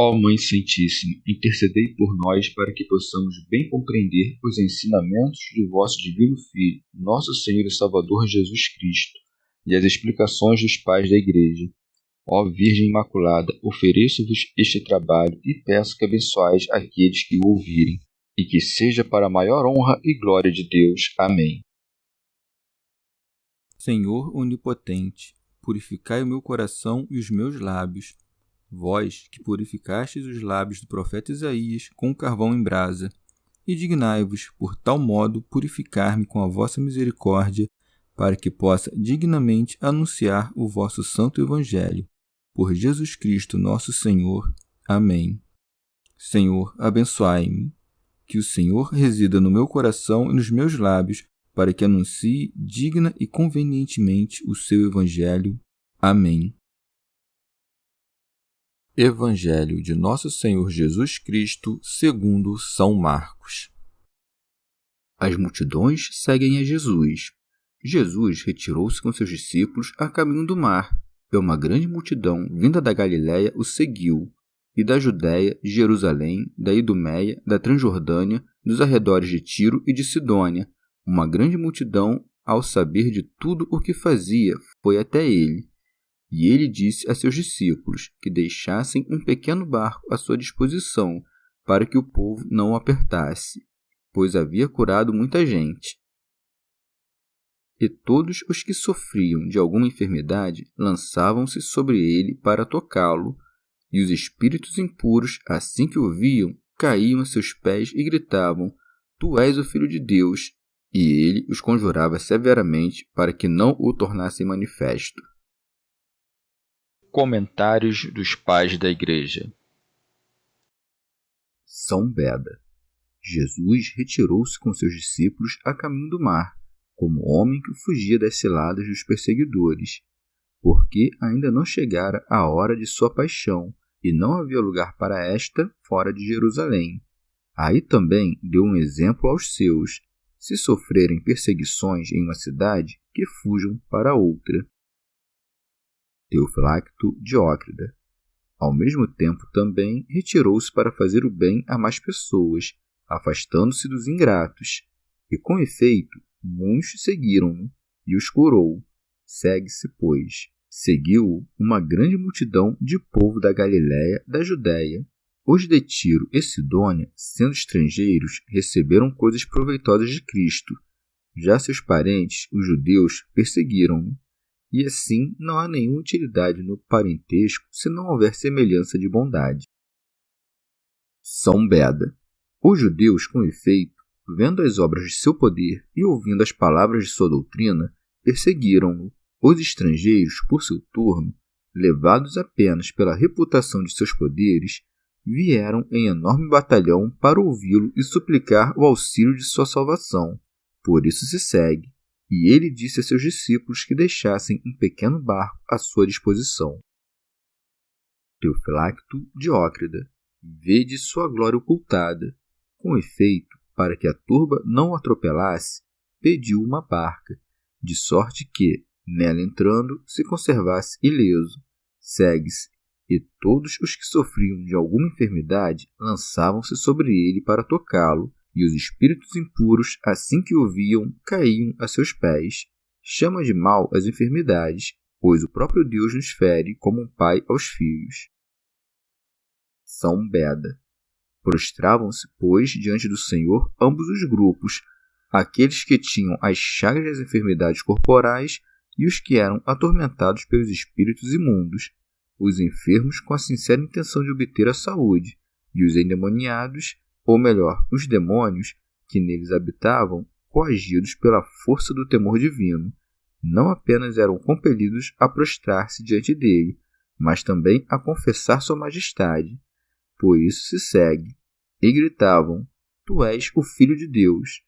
Ó Mãe Santíssima, intercedei por nós para que possamos bem compreender os ensinamentos de vosso Divino Filho, nosso Senhor e Salvador Jesus Cristo, e as explicações dos pais da Igreja. Ó Virgem Imaculada, ofereço-vos este trabalho e peço que abençoais aqueles que o ouvirem, e que seja para a maior honra e glória de Deus. Amém. Senhor onipotente, purificai o meu coração e os meus lábios. Vós, que purificastes os lábios do profeta Isaías com carvão em brasa, e dignai-vos, por tal modo, purificar-me com a vossa misericórdia, para que possa dignamente anunciar o vosso santo Evangelho. Por Jesus Cristo nosso Senhor. Amém. Senhor, abençoai-me. Que o Senhor resida no meu coração e nos meus lábios, para que anuncie digna e convenientemente o seu Evangelho. Amém. Evangelho de Nosso Senhor Jesus Cristo, segundo São Marcos. As multidões seguem a Jesus. Jesus retirou-se com seus discípulos a caminho do mar, e uma grande multidão, vinda da Galiléia, o seguiu, e da Judéia, de Jerusalém, da Idumeia, da Transjordânia, dos arredores de Tiro e de Sidônia. Uma grande multidão, ao saber de tudo o que fazia, foi até ele. E ele disse a seus discípulos que deixassem um pequeno barco à sua disposição, para que o povo não o apertasse, pois havia curado muita gente. E todos os que sofriam de alguma enfermidade lançavam-se sobre ele para tocá-lo, e os espíritos impuros, assim que o viam, caíam a seus pés e gritavam: Tu és o Filho de Deus! E ele os conjurava severamente para que não o tornassem manifesto. Comentários dos Pais da Igreja. São Beda. Jesus retirou-se com seus discípulos a caminho do mar, como homem que fugia das ciladas dos perseguidores, porque ainda não chegara a hora de sua paixão, e não havia lugar para esta fora de Jerusalém. Aí também deu um exemplo aos seus: se sofrerem perseguições em uma cidade, que fujam para outra. Teofilacto Diócrida. Ao mesmo tempo também retirou-se para fazer o bem a mais pessoas, afastando-se dos ingratos. E com efeito, muitos seguiram-no, e os curou. Segue-se, pois. Seguiu-o uma grande multidão de povo da Galiléia, da Judéia. Os de Tiro e Sidônia, sendo estrangeiros, receberam coisas proveitosas de Cristo. Já seus parentes, os judeus, perseguiram-no. E assim não há nenhuma utilidade no parentesco se não houver semelhança de bondade. São Beda. Os judeus, com efeito, vendo as obras de seu poder e ouvindo as palavras de sua doutrina, perseguiram-no. Os estrangeiros, por seu turno, levados apenas pela reputação de seus poderes, vieram em enorme batalhão para ouvi-lo e suplicar o auxílio de sua salvação. Por isso se segue. E ele disse a seus discípulos que deixassem um pequeno barco à sua disposição. Teofilacto Diócrida. Vede sua glória ocultada. Com efeito, para que a turba não o atropelasse, pediu uma barca, de sorte que, nela entrando, se conservasse ileso. Segue-se, e todos os que sofriam de alguma enfermidade lançavam-se sobre ele para tocá-lo, e os espíritos impuros, assim que o viam, caíam a seus pés. Chama de mal as enfermidades, pois o próprio Deus nos fere como um pai aos filhos. São Beda. Prostravam-se, pois, diante do Senhor ambos os grupos, aqueles que tinham as chagas das enfermidades corporais e os que eram atormentados pelos espíritos imundos, os enfermos com a sincera intenção de obter a saúde, e os endemoniados, ou melhor, os demônios, que neles habitavam, coagidos pela força do temor divino, não apenas eram compelidos a prostrar-se diante dele, mas também a confessar sua majestade. Por isso se segue, e gritavam: Tu és o Filho de Deus.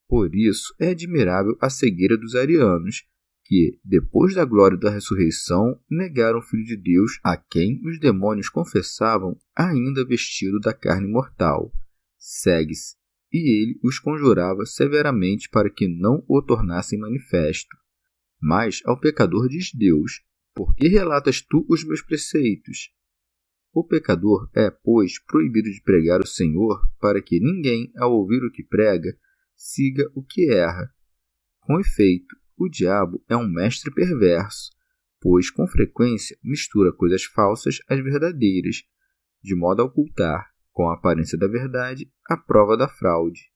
Por isso é admirável a cegueira dos arianos, que, depois da glória da ressurreição, negaram o Filho de Deus, a quem os demônios confessavam ainda vestido da carne mortal. Segue-se, e ele os conjurava severamente para que não o tornassem manifesto. Mas ao pecador diz Deus: Por que relatas tu os meus preceitos? O pecador é, pois, proibido de pregar o Senhor, para que ninguém, ao ouvir o que prega, siga o que erra. Com efeito, o diabo é um mestre perverso, pois com frequência mistura coisas falsas às verdadeiras, de modo a ocultar, com a aparência da verdade, a prova da fraude.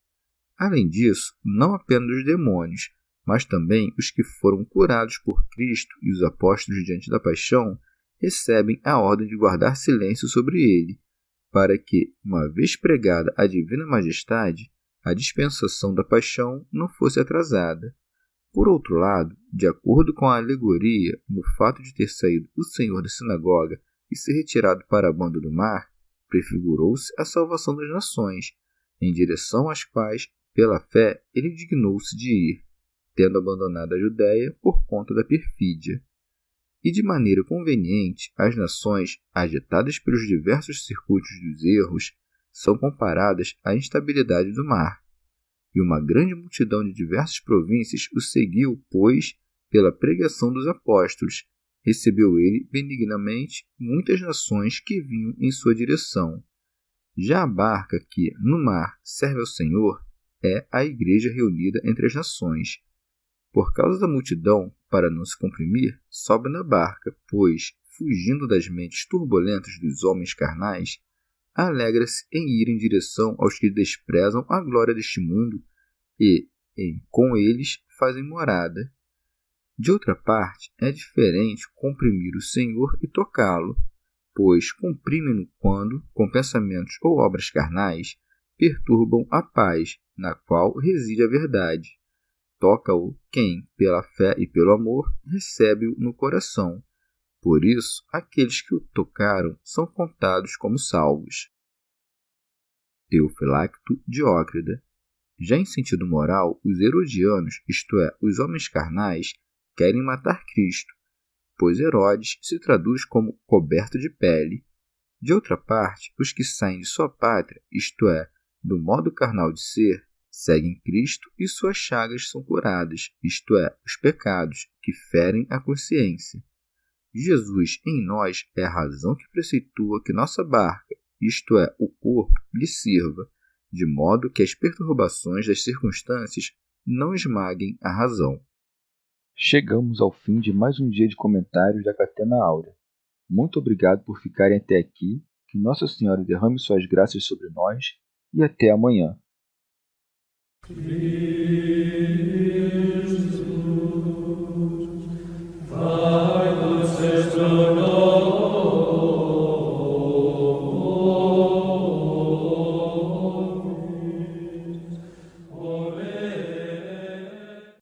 Além disso, não apenas os demônios, mas também os que foram curados por Cristo e os apóstolos diante da paixão, recebem a ordem de guardar silêncio sobre ele, para que, uma vez pregada a divina majestade, a dispensação da paixão não fosse atrasada. Por outro lado, de acordo com a alegoria, no fato de ter saído o Senhor da sinagoga e ser retirado para a banda do mar, prefigurou-se a salvação das nações, em direção às quais, pela fé, ele dignou-se de ir, tendo abandonado a Judéia por conta da perfídia. E de maneira conveniente, as nações, agitadas pelos diversos circuitos dos erros, são comparadas à instabilidade do mar. E uma grande multidão de diversas províncias o seguiu, pois, pela pregação dos apóstolos, recebeu ele benignamente muitas nações que vinham em sua direção. Já a barca que, no mar, serve ao Senhor, é a igreja reunida entre as nações. Por causa da multidão, para não se comprimir, sobe na barca, pois, fugindo das mentes turbulentas dos homens carnais, alegra-se em ir em direção aos que desprezam a glória deste mundo e, com eles, fazem morada. De outra parte, é diferente comprimir o Senhor e tocá-lo, pois comprimem-no quando, com pensamentos ou obras carnais, perturbam a paz, na qual reside a verdade. Toca-o quem, pela fé e pelo amor, recebe-o no coração. Por isso, aqueles que o tocaram são contados como salvos. Teofilacto Diócrida. Já em sentido moral, os herodianos, isto é, os homens carnais, querem matar Cristo, pois Herodes se traduz como coberto de pele. De outra parte, os que saem de sua pátria, isto é, do modo carnal de ser, seguem Cristo e suas chagas são curadas, isto é, os pecados, que ferem a consciência. Jesus em nós é a razão que preceitua que nossa barca, isto é, o corpo, lhe sirva, de modo que as perturbações das circunstâncias não esmaguem a razão. Chegamos ao fim de mais um dia de comentários da Catena Áurea. Muito obrigado por ficarem até aqui, que Nossa Senhora derrame suas graças sobre nós e até amanhã. Amen.